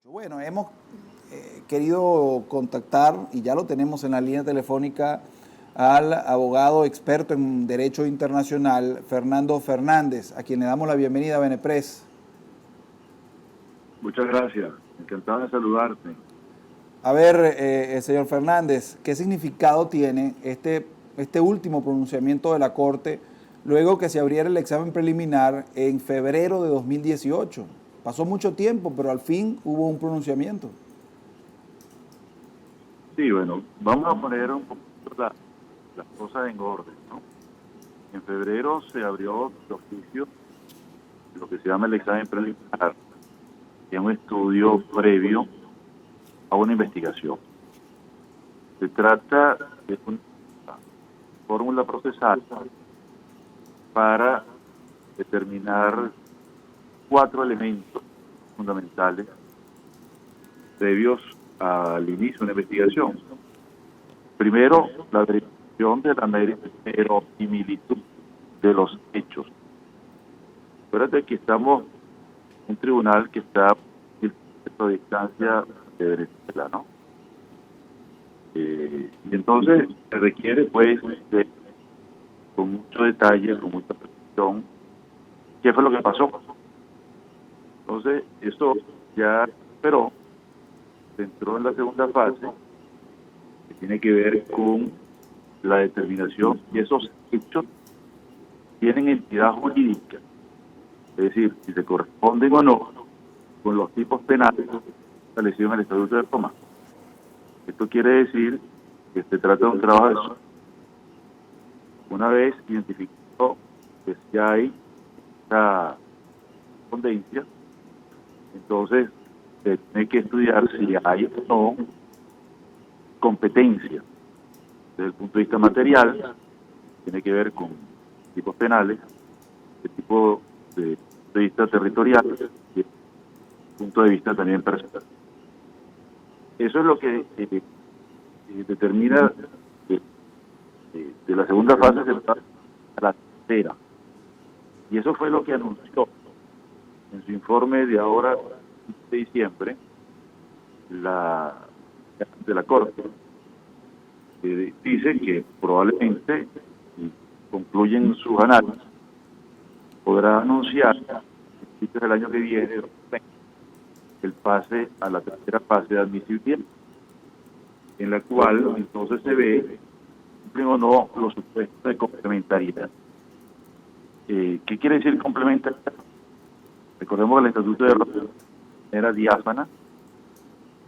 Bueno, hemos querido contactar, y ya lo tenemos en la línea telefónica, al abogado experto en Derecho Internacional, Fernando Fernández, a quien le damos la bienvenida a Benepress. Muchas gracias, encantado de saludarte. A ver, señor Fernández, ¿qué significado tiene este último pronunciamiento de la Corte luego que se abriera el examen preliminar en febrero de 2018? Pasó mucho tiempo, pero al fin hubo un pronunciamiento. Sí, bueno, vamos a poner un poquito las cosas en orden, ¿no? En febrero se abrió de oficio lo que se llama el examen preliminar, que es un estudio previo a una investigación. Se trata de una fórmula procesal para determinar 4 elementos fundamentales previos al inicio de una investigación. Primero, la verificación de la verosimilitud de los hechos. Acuérdate que estamos en un tribunal que está a distancia de Venezuela, ¿no? Y entonces se requiere, pues, con mucho detalle, con mucha precisión, qué fue lo que pasó. Entonces, eso ya, pero se entró en la segunda fase, que tiene que ver con la determinación y esos hechos tienen entidad jurídica, es decir, si se corresponden o no con los tipos penales establecidos en el Estatuto de Roma. Esto quiere decir que se trata de un trabajo de eso. Una vez identificado que ya hay esta correspondencia, entonces se tiene que estudiar si hay o no competencia desde el punto de vista material, tiene que ver con tipos penales, de tipo de vista territorial y de punto de vista también personal. Eso es lo que determina de la segunda fase a la tercera. Y eso fue lo que anunció en su informe de ahora, de diciembre, de la Corte. Dice que probablemente, si concluyen sus análisis, podrá anunciar a principios del año que viene el pase a la tercera fase de admisibilidad, en la cual entonces se ve cumplen o no los supuestos de complementariedad. ¿Qué quiere decir complementariedad? Recordemos que el Estatuto de Roma era diáfana,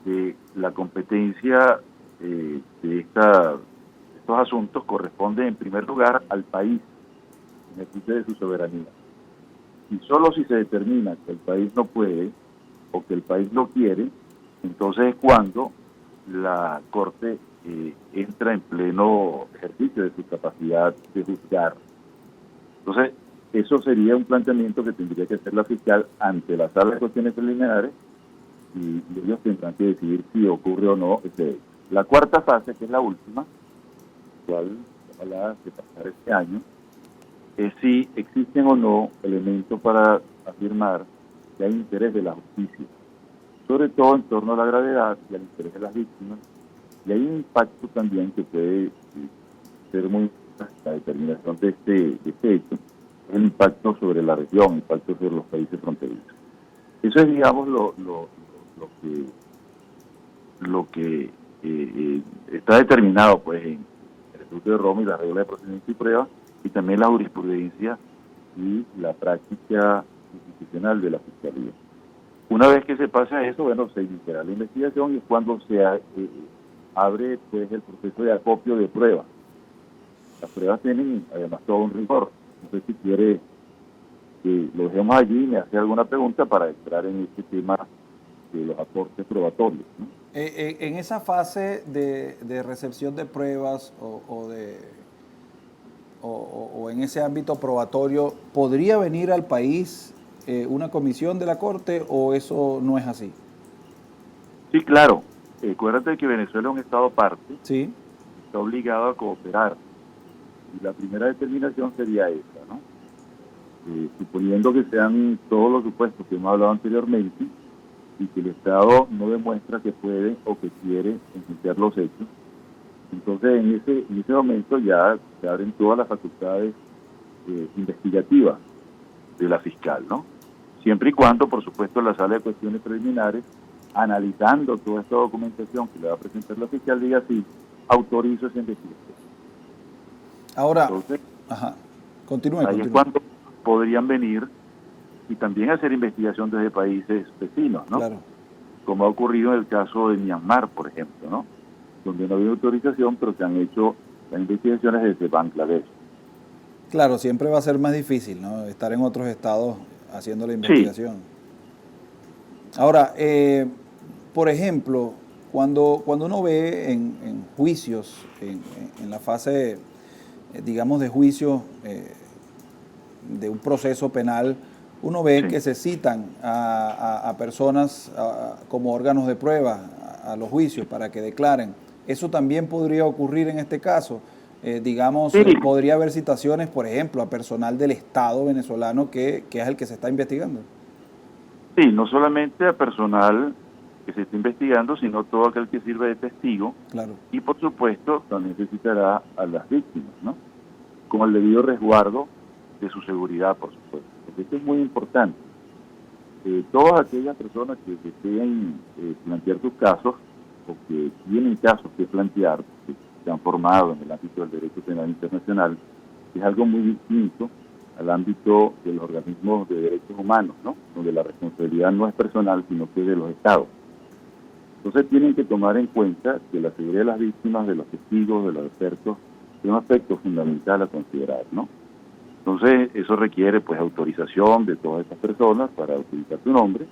de la competencia de estos asuntos corresponde en primer lugar al país en ejercicio de su soberanía. Y solo si se determina que el país no puede o que el país no quiere, entonces es cuando la Corte entra en pleno ejercicio de su capacidad de juzgar. Entonces, eso sería un planteamiento que tendría que hacer la fiscal ante la sala de cuestiones preliminares y ellos tendrán que decidir si ocurre o no ese hecho. La cuarta fase, que es la última, cual ojalá se pasara este año, es si existen o no elementos para afirmar que hay interés de la justicia, sobre todo en torno a la gravedad y al interés de las víctimas, y hay un impacto también que puede ser muy la determinación de este hecho, es el impacto sobre la región, el impacto sobre los países fronterizos. Eso es, digamos, lo que está determinado pues en el Estatuto de Roma y la regla de procedimiento y prueba, y también la jurisprudencia y la práctica institucional de la Fiscalía. Una vez que se pase a eso, bueno, se iniciará la investigación y es cuando se abre pues el proceso de acopio de pruebas. Las pruebas tienen además todo un rigor. No sé si quiere que lo dejemos allí y me hace alguna pregunta para entrar en este tema de los aportes probatorios, ¿no? En esa fase de recepción de pruebas o en ese ámbito probatorio, ¿podría venir al país una comisión de la Corte o eso no es así? Sí, claro. Acuérdate que Venezuela es un estado parte, Sí. está obligado a cooperar. Y la primera determinación sería esta, ¿no? Suponiendo que sean todos los supuestos que hemos hablado anteriormente, y que el Estado no demuestra que puede o que quiere enjuiciar los hechos, entonces en ese momento ya se abren todas las facultades investigativas de la fiscal, ¿no? Siempre y cuando, por supuesto, la sala de cuestiones preliminares, analizando toda esta documentación que le va a presentar la fiscal, diga sí, autorizo esa investigación. Ahora, Entonces, continúe. ahí es cuando podrían venir y también hacer investigación desde países vecinos, ¿no? Claro. Como ha ocurrido en el caso de Myanmar, por ejemplo, ¿no? Donde no había autorización, pero se han hecho las investigaciones desde Bangladesh. Claro, siempre va a ser más difícil, ¿no? Estar en otros estados haciendo la investigación. Sí. Ahora, por ejemplo, cuando uno ve en juicios, en la fase, digamos, de juicio de un proceso penal, uno ve que se citan a personas como órganos de prueba a los juicios para que declaren. ¿Eso también podría ocurrir en este caso? Digamos, podría haber citaciones, por ejemplo, a personal del Estado venezolano que es el que se está investigando. Sí, no solamente a personal que se está investigando, sino todo aquel que sirve de testigo. Claro. Y por supuesto, también necesitará a las víctimas, ¿no? Con el debido resguardo de su seguridad, por supuesto. Porque esto es muy importante. Todas aquellas personas que deseen plantear sus casos, o que tienen casos que plantear, que se han formado en el ámbito del derecho penal internacional, es algo muy distinto al ámbito de los organismos de derechos humanos, ¿no? Donde la responsabilidad no es personal, sino que es de los estados. Entonces tienen que tomar en cuenta que la seguridad de las víctimas, de los testigos, de los expertos, es un aspecto fundamental a considerar, ¿no? Entonces eso requiere pues autorización de todas estas personas para utilizar su nombre,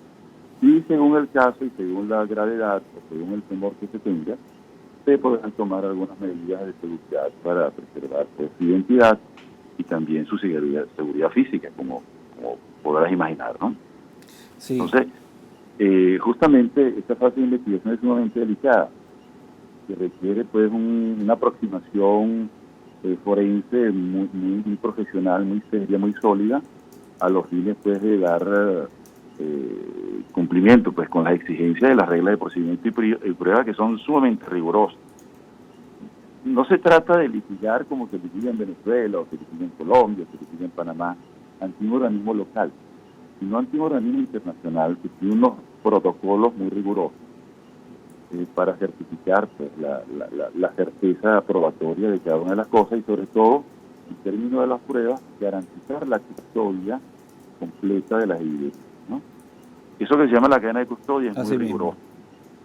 y según el caso y según la gravedad o según el temor que se tenga, se podrán tomar algunas medidas de seguridad para preservar pues, su identidad y también su seguridad física, como podrás imaginar, ¿no? Sí. Entonces, justamente esta fase de investigación es sumamente delicada, que requiere pues una aproximación forense muy profesional, muy seria, muy sólida, a los fines pues de dar cumplimiento pues con las exigencias de las reglas de procedimiento y prueba, que son sumamente rigurosas. No se trata de litigar como se litiga en Venezuela, o se litiga en Colombia, o se litiga en Panamá, ante un organismo local, sino ante un organismo internacional que tiene unos protocolos muy rigurosos para certificar pues, la certeza probatoria de cada una de las cosas, y sobre todo, en términos de las pruebas, garantizar la custodia completa de las evidencias, ¿no? Eso que se llama la cadena de custodia es muy rigurosa.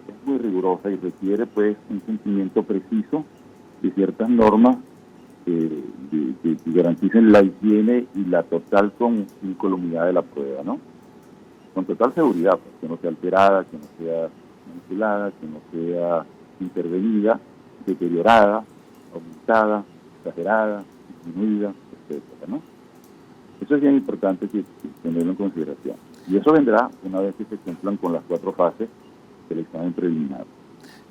Es muy rigurosa y requiere pues un cumplimiento preciso de ciertas normas que garanticen la higiene y la total incolumidad de la prueba, ¿no? Con total seguridad, pues, que no sea alterada, que no sea manipulada, que no sea intervenida, deteriorada, aumentada, exagerada, disminuida, etcétera, ¿no? Eso es bien importante que tenerlo en consideración. Y eso vendrá una vez que se cumplan con las 4 fases del examen preliminar.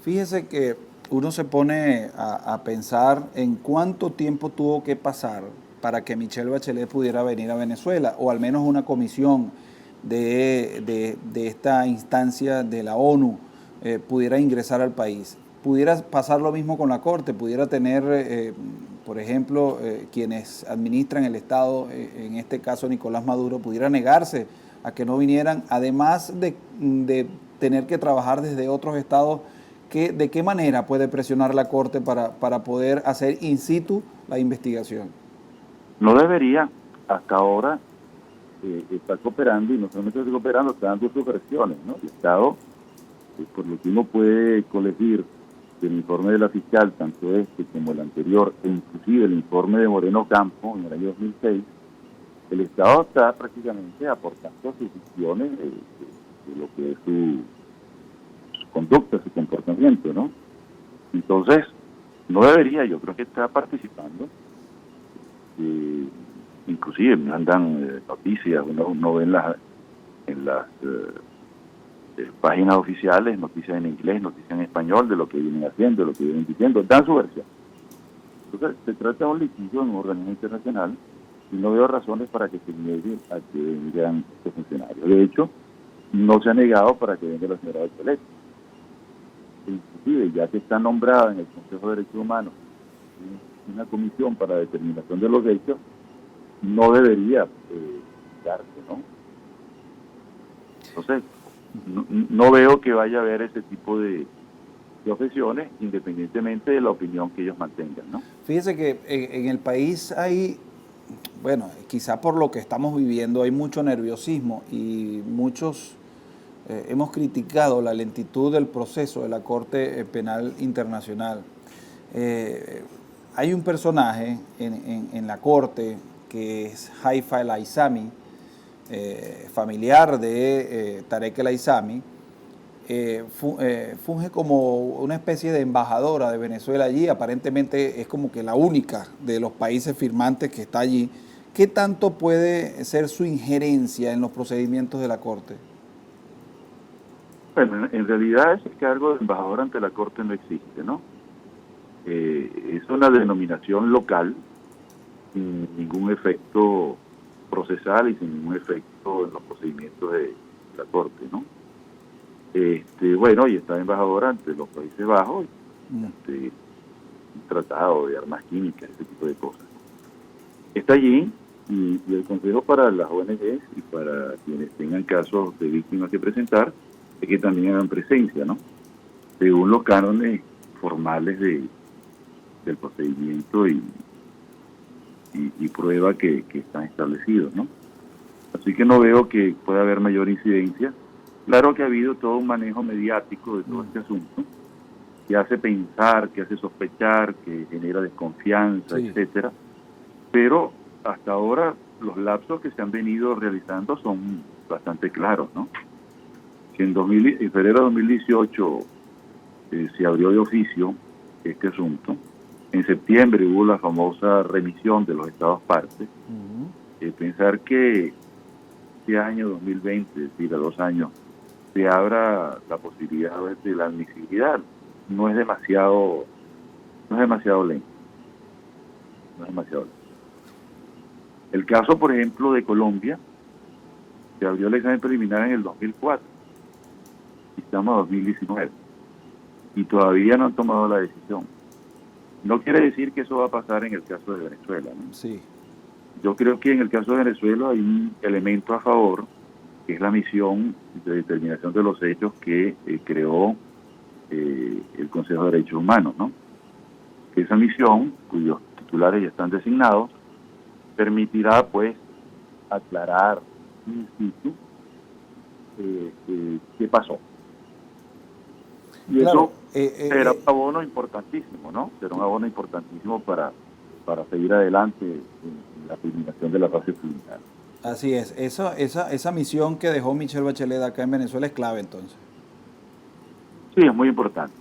Fíjese que uno se pone a pensar en cuánto tiempo tuvo que pasar para que Michelle Bachelet pudiera venir a Venezuela, o al menos una comisión de esta instancia de la ONU pudiera ingresar al país. Pudiera pasar lo mismo con la Corte, pudiera tener, por ejemplo, quienes administran el Estado, en este caso Nicolás Maduro, pudiera negarse a que no vinieran, además de tener que trabajar desde otros estados. ¿De qué manera puede presionar la Corte para poder hacer in situ la investigación? No debería, hasta ahora está cooperando, y no solamente está cooperando, está dando sus versiones, ¿no? El Estado, por lo que uno puede colegir del informe de la fiscal, tanto este como el anterior, e inclusive el informe de Moreno Campo en el año 2006, el Estado está prácticamente aportando sus visiones de lo que es su conducta, su comportamiento, ¿no? Entonces, no debería, yo creo que está participando. Inclusive me mandan noticias, uno ve en las páginas oficiales, noticias en inglés, noticias en español, de lo que vienen haciendo, de lo que vienen diciendo, dan su versión. Entonces, se trata de un litigio en un organismo internacional, y no veo razones para que se niegue a que vengan estos funcionarios. De hecho, no se ha negado para que venga la señora Bachelet. Inclusive, ya que está nombrada en el Consejo de Derechos Humanos una comisión para determinación de los hechos, no debería darse, ¿no? Entonces, no veo que vaya a haber ese tipo de objeciones, independientemente de la opinión que ellos mantengan, ¿no? Fíjese que en el país hay, bueno, quizá por lo que estamos viviendo, hay mucho nerviosismo y muchos hemos criticado la lentitud del proceso de la Corte Penal Internacional. Hay un personaje en la Corte que es Haifa el-Aizami, familiar de Tarek el-Aizami, funge como una especie de embajadora de Venezuela allí, aparentemente es como que la única de los países firmantes que está allí. ¿Qué tanto puede ser su injerencia en los procedimientos de la Corte? Bueno, en realidad ese cargo de embajador ante la Corte no existe, ¿no? Es una denominación local, sin ningún efecto procesal y sin ningún efecto en los procedimientos de la Corte, ¿no? Bueno, y está embajadora ante los Países Bajos, un tratado de armas químicas, ese tipo de cosas. Está allí y el consejo para las ONGs y para quienes tengan casos de víctimas que presentar es que también hagan presencia, ¿no? Según los cánones formales del procedimiento y prueba que están establecidos, ¿no? Así que no veo que pueda haber mayor incidencia. Claro que ha habido todo un manejo mediático de todo este asunto, que hace pensar, que hace sospechar, que genera desconfianza, Sí, etcétera. Pero hasta ahora los lapsos que se han venido realizando son bastante claros, ¿no? Que en febrero de 2018 se abrió de oficio este asunto. En septiembre hubo la famosa remisión de los estados partes. Pensar que este año 2020, es decir, a 2 años, se abra la posibilidad de la admisibilidad, no es demasiado lento. No es demasiado lento. El caso, por ejemplo, de Colombia, se abrió el examen preliminar en el 2004, y estamos en 2019, y todavía no han tomado la decisión. No quiere decir que eso va a pasar en el caso de Venezuela, ¿no? sí. Yo creo que en el caso de Venezuela hay un elemento a favor, que es la misión de determinación de los hechos que creó el Consejo de Derechos Humanos, ¿no? Esa misión, cuyos titulares ya están designados, permitirá, pues, aclarar in situ qué pasó. Y Claro, eso será un abono importantísimo, ¿no? Será un abono importantísimo para seguir adelante en la culminación de la fase preliminar. así es. Esa misión que dejó Michelle Bachelet acá en Venezuela es clave, entonces. Sí, es muy importante.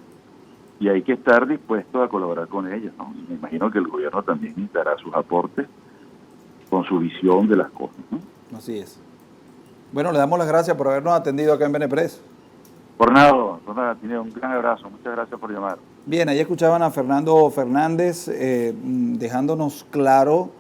Y hay que estar dispuestos a colaborar con ellos, ¿no? Y me imagino que el gobierno también dará sus aportes con su visión de las cosas, ¿no? Así es. Bueno, le damos las gracias por habernos atendido acá en Benepress. Por nada, tiene un gran abrazo. Muchas gracias por llamar. Bien, ahí escuchaban a Fernando Fernández dejándonos claro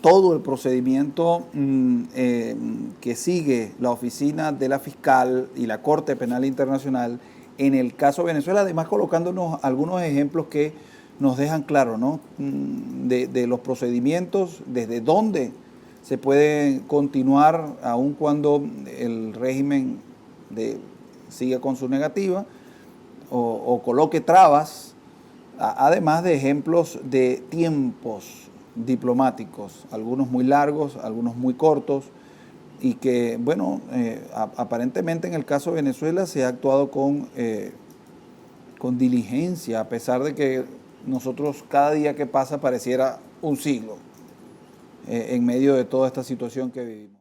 todo el procedimiento que sigue la oficina de la fiscal y la Corte Penal Internacional en el caso Venezuela, además colocándonos algunos ejemplos que nos dejan claro, ¿no? De los procedimientos, desde dónde se puede continuar aun cuando el régimen sigue con su negativa o coloque trabas, además de ejemplos de tiempos diplomáticos, algunos muy largos, algunos muy cortos, y que, bueno, aparentemente en el caso de Venezuela se ha actuado con diligencia, a pesar de que nosotros cada día que pasa pareciera un siglo en medio de toda esta situación que vivimos.